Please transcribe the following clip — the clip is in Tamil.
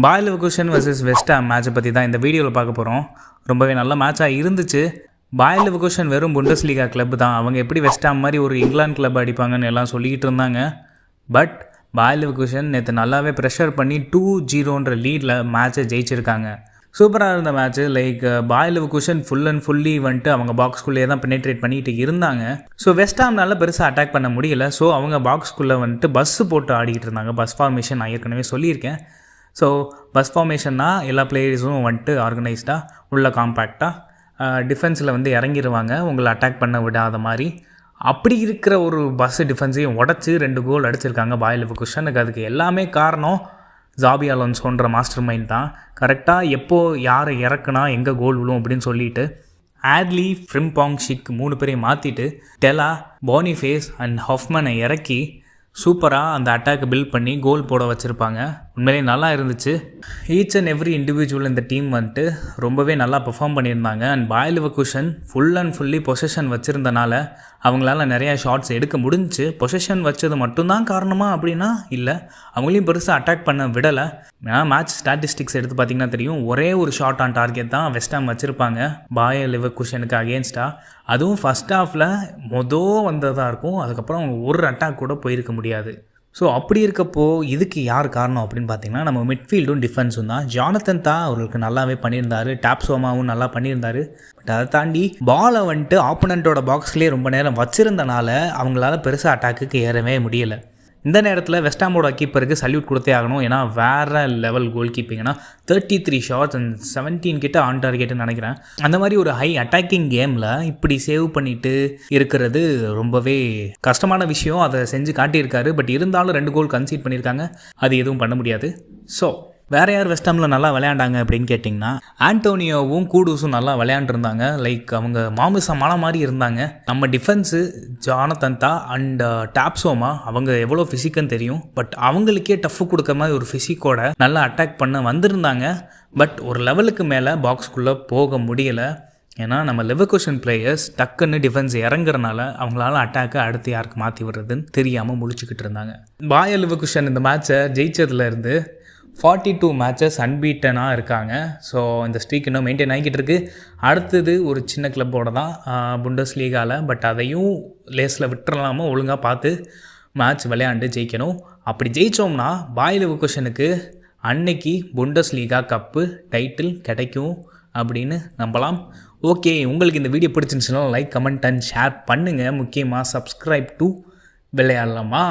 பாயர் லெவர்குசன் vs வெஸ்ட் ஹாம் மேட்சை பற்றி தான் இந்த வீடியோவில் பார்க்க போகிறோம். ரொம்பவே நல்ல மேட்சாக இருந்துச்சு. பாயர் லெவர்குசன் வெறும் புண்டஸ்லீகா கிளப் தான். அவங்க எப்படி வெஸ்ட் ஹாம் மாதிரி ஒரு இங்கிலாந்து கிளப் அடிப்பாங்கன்னு எல்லாம் சொல்லிக்கிட்டு இருந்தாங்க. பட் பாயர் லெவர்குசன் நேற்று நல்லாவே ப்ரெஷர் பண்ணி 2-0 லீடில் மேட்சை ஜெயிச்சிருக்காங்க. சூப்பராக இருந்த match. Like பாயர் Leverkusen full and fully வந்துட்டு அவங்க பாக்ஸ்குள்ளேயே தான் பெனிட்ரேட் பண்ணிட்டு இருந்தாங்க. ஸோ வெஸ்ட் ஹாம்னால பெருசாக அட்டாக் பண்ண முடியல. ஸோ அவங்க பாக்ஸ்குள்ளே வந்துட்டு பஸ்ஸு போட்டு ஆடிக்கிட்டு இருந்தாங்க. பஸ் ஃபார்மேஷன் நான் ஏற்கனவே சொல்லியிருக்கேன். ஸோ பஸ் ஃபார்மேஷன்னா எல்லா பிளேயர்ஸும் வந்துட்டு ஆர்கனைஸ்டாக உள்ள காம்பேக்டாக டிஃபென்ஸில் வந்து இறங்கிடுவாங்க, உங்களை அட்டாக் பண்ண விடாத மாதிரி. அப்படி இருக்கிற ஒரு பஸ்ஸு டிஃபென்ஸையும் உடச்சி 2 கோல் அடிச்சிருக்காங்க பாயர் லெவர்குசனுக்கு. அதுக்கு எல்லாமே காரணம் ஜாபி அலோன்சோன்ற மாஸ்டர் மைண்ட் தான். கரெக்டாக எப்போது யாரை இறக்குனா எங்கே கோல் விழும் அப்படின்னு சொல்லிட்டு ஆட்லி, ஃப்ரிம்பாங், ஷிக் 3 பேரையும் மாற்றிட்டு டெலா, போனிஃபேஸ் அண்ட் ஹாஃப்மனை இறக்கி சூப்பராக அந்த அட்டாக்கை பில்ட் பண்ணி கோல் போட வச்சுருப்பாங்க. உண்மையிலே நல்லா இருந்துச்சு. ஈச் அண்ட் எவ்ரி இண்டிவிஜுவல் இந்த டீம் வந்துட்டு ரொம்பவே நல்லா பெர்ஃபார்ம் பண்ணியிருந்தாங்க. And Bayer Leverkusen full and fully possession வச்சுருந்தனால அவங்களால நிறையா ஷாட்ஸ் எடுக்க முடிஞ்சிச்சு. பொசிஷன் வச்சது மட்டும்தான் காரணமாக அப்படின்னா இல்லை, அவங்களையும் பெருசாக அட்டாக் பண்ண விடலை. ஏன்னா மேட்ச் ஸ்டாட்டிஸ்டிக்ஸ் எடுத்து பார்த்திங்கன்னா தெரியும், ஒரே ஒரு ஷாட் ஆன் டார்கெட் தான் வெஸ்ட் ஹாம் வச்சுருப்பாங்க பாயர் லெவர்குசனுக்கு அகேன்ஸ்டாக. அதுவும் ஃபஸ்ட் ஹாஃபில் வந்ததாக இருக்கும். அதுக்கப்புறம் அவங்க ஒரு அட்டாக் கூட போயிருக்க முடியாது. ஸோ அப்படி இருக்கப்போ இதுக்கு யார் காரணம் அப்படின்னு பார்த்தீங்கன்னா நம்ம மிட்ஃபீல்டும் டிஃபென்ஸும் தான். ஜானத்தன் தான் அவர்களுக்கு நல்லாவே பண்ணியிருந்தார். டாப்சோமாவும் நல்லா பண்ணியிருந்தார். பட் அதை தாண்டி பாலை வந்துட்டு ஆப்போனண்ட்டோட பாக்ஸ்லேயே ரொம்ப நேரம் வச்சுருந்தனால அவங்களால பெருசாக அட்டாக்குக்கு ஏறவே முடியலை. இந்த நேரத்தில் வெஸ்ட் ஹாமோட கீப்பருக்கு சல்யூட் கொடுத்தே ஆகணும். ஏன்னா வேறு லெவல் கோல் கீப்பிங்னா 33 ஷாட்ஸ் அண்ட் 17 கிட்ட ஆன் டார்கெட்டுன்னு நினைக்கிறேன். அந்த மாதிரி ஒரு ஹை அட்டாக்கிங் கேமில் இப்படி சேவ் பண்ணிட்டு இருக்கிறது ரொம்பவே கஷ்டமான விஷயம். அதை செஞ்சு காட்டியிருக்காரு. பட் இருந்தாலும் 2 கோல் கன்சீட் பண்ணியிருக்காங்க. அது எதுவும் பண்ண முடியாது. ஸோ வேறு யார் வெஸ்ட் ஹாமில் நல்லா விளையாண்டாங்க அப்படின்னு கேட்டிங்கன்னா ஆண்டோனியோவும் கூடூஸும் நல்லா விளையாண்டுருந்தாங்க. லைக் அவங்க மாமிச மலை மாதிரி இருந்தாங்க. நம்ம டிஃபென்ஸு ஜானத்தன் தா அண்ட் டாப்சோமா அவங்க எவ்வளோ ஃபிசிக்குன்னு தெரியும். பட் அவங்களுக்கே டஃப்பு கொடுக்க மாதிரி ஒரு ஃபிசிக்கோட நல்லா அட்டாக் பண்ண வந்திருந்தாங்க. பட் ஒரு லெவலுக்கு மேலே பாக்ஸ்குள்ளே போக முடியலை. ஏன்னா நம்ம லெவர்குசன் பிளேயர்ஸ் டக்குன்னு டிஃபென்ஸ் இறங்குறனால அவங்களால அட்டாக்கை அடுத்து யாருக்கு மாற்றி விடுறதுன்னு தெரியாமல் முழிச்சுக்கிட்டு இருந்தாங்க. பாயர் லெவர்குசன் இந்த மேட்சை ஜெயிச்சதுலேருந்து 42 மேட்சஸ் அன்பீட்டனாக இருக்காங்க. ஸோ இந்த ஸ்ட்ரீக் இன்னும் மெயின்டைன் ஆகிக்கிட்டு இருக்குது. அடுத்தது ஒரு சின்ன கிளப்போட தான் புண்டஸ்லீகாவில். பட் அதையும் லேஸில் விட்டுறலாமல் ஒழுங்காக பார்த்து மேட்ச் விளையாண்டு ஜெயிக்கணும். அப்படி ஜெயித்தோம்னா பாயர் லெவர்குசனுக்கு அன்னைக்கு புண்டஸ்லீகா கப்பு டைட்டில் கிடைக்கும் அப்படின்னு நம்பலாம். ஓகே, உங்களுக்கு இந்த வீடியோ பிடிச்சிருந்துச்சுன்னா லைக், கமெண்ட் அண்ட் ஷேர் பண்ணுங்கள். முக்கியமாக சப்ஸ்கிரைப் டு விளையாடலாமா.